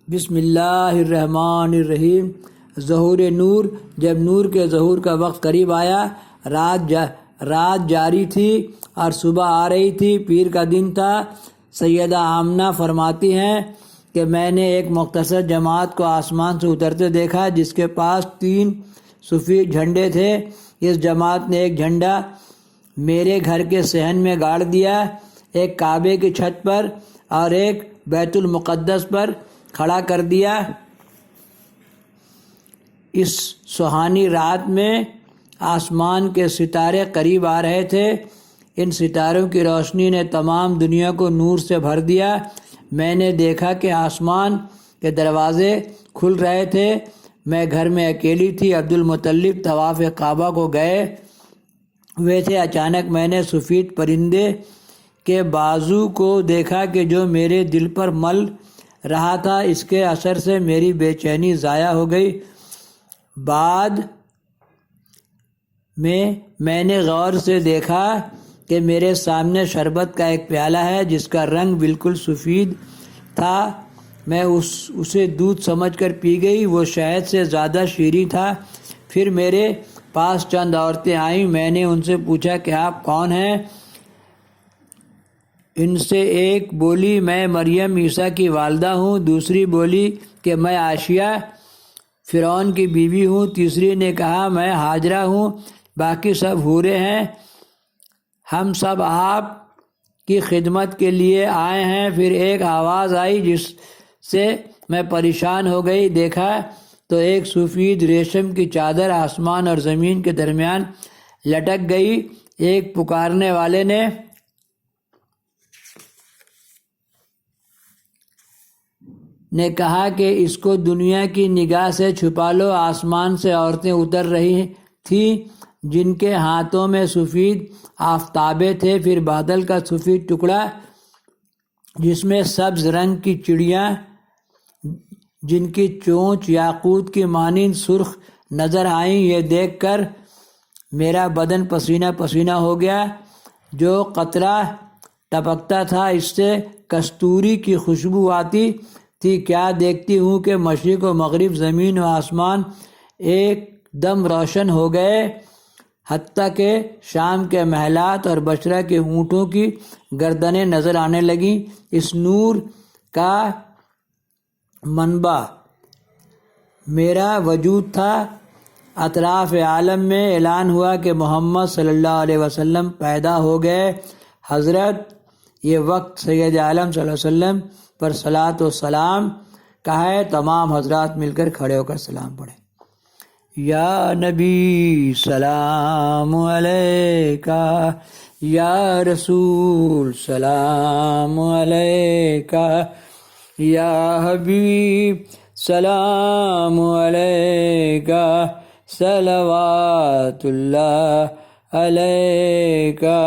بسم اللہ الرحمن الرحیم۔ ظہور نور۔ جب نور کے ظہور کا وقت قریب آیا، رات جاری تھی اور صبح آ رہی تھی، پیر کا دن تھا۔ سیدہ آمنہ فرماتی ہیں کہ میں نے ایک مختصر جماعت کو آسمان سے اترتے دیکھا جس کے پاس 3 سفید جھنڈے تھے۔ اس جماعت نے ایک جھنڈا میرے گھر کے صحن میں گاڑ دیا، ایک کعبے کی چھت پر اور ایک بیت المقدس پر کھڑا کر دیا۔ اس سہانی رات میں آسمان کے ستارے قریب آ رہے تھے۔ ان ستاروں کی روشنی نے تمام دنیا کو نور سے بھر دیا۔ میں نے دیکھا کہ آسمان کے دروازے کھل رہے تھے۔ میں گھر میں اکیلی تھی۔ عبدالمطلب طواف کعبہ کو گئے ہوئے تھے۔ اچانک میں نے سفید پرندے کے بازو کو دیکھا کہ جو میرے دل پر مل رہا تھا۔ اس کے اثر سے میری بے چینی ضائع ہو گئی۔ بعد میں نے غور سے دیکھا کہ میرے سامنے شربت کا ایک پیالہ ہے جس کا رنگ بالکل سفید تھا۔ میں اسے دودھ سمجھ کر پی گئی۔ وہ شہد سے زیادہ شیریں تھا۔ پھر میرے پاس چند عورتیں آئیں۔ میں نے ان سے پوچھا کہ آپ کون ہیں؟ ان سے ایک بولی میں مریم عیسیٰ کی والدہ ہوں، دوسری بولی کہ میں عائشہ فرعون کی بیوی ہوں، تیسری نے کہا میں ہاجرہ ہوں، باقی سب حوریں ہیں، ہم سب آپ کی خدمت کے لیے آئے ہیں۔ پھر ایک آواز آئی جس سے میں پریشان ہو گئی۔ دیکھا تو ایک سفید ریشم کی چادر آسمان اور زمین کے درمیان لٹک گئی۔ ایک پکارنے والے نے کہا کہ اس کو دنیا کی نگاہ سے چھپا لو۔ آسمان سے عورتیں اتر رہی تھیں جن کے ہاتھوں میں سفید آفتابیں تھے۔ پھر بادل کا سفید ٹکڑا جس میں سبز رنگ کی چڑیاں جن کی چونچ یاقوت کی مانند سرخ نظر آئیں۔ یہ دیکھ کر میرا بدن پسینہ پسینہ ہو گیا۔ جو قطرہ ٹپکتا تھا اس سے کستوری کی خوشبو آتی تھی۔ کیا دیکھتی ہوں کہ مشرق و مغرب، زمین و آسمان ایک دم روشن ہو گئے، حتیٰ کہ شام کے محلات اور بصرہ کے اونٹوں کی گردنیں نظر آنے لگیں۔ اس نور کا منبع میرا وجود تھا۔ اطراف عالم میں اعلان ہوا کہ محمد صلی اللہ علیہ وسلم پیدا ہو گئے۔ حضرت یہ وقت سید عالم صلی اللہ علیہ وسلم پر صلاۃ و سلام کا ہے۔ تمام حضرات مل کر کھڑے ہو کر سلام پڑھیں۔ یا نبی سلام علیکہ، یا رسول سلام علیکہ، یا حبیب سلام علیکہ، صلوات اللہ علیکہ۔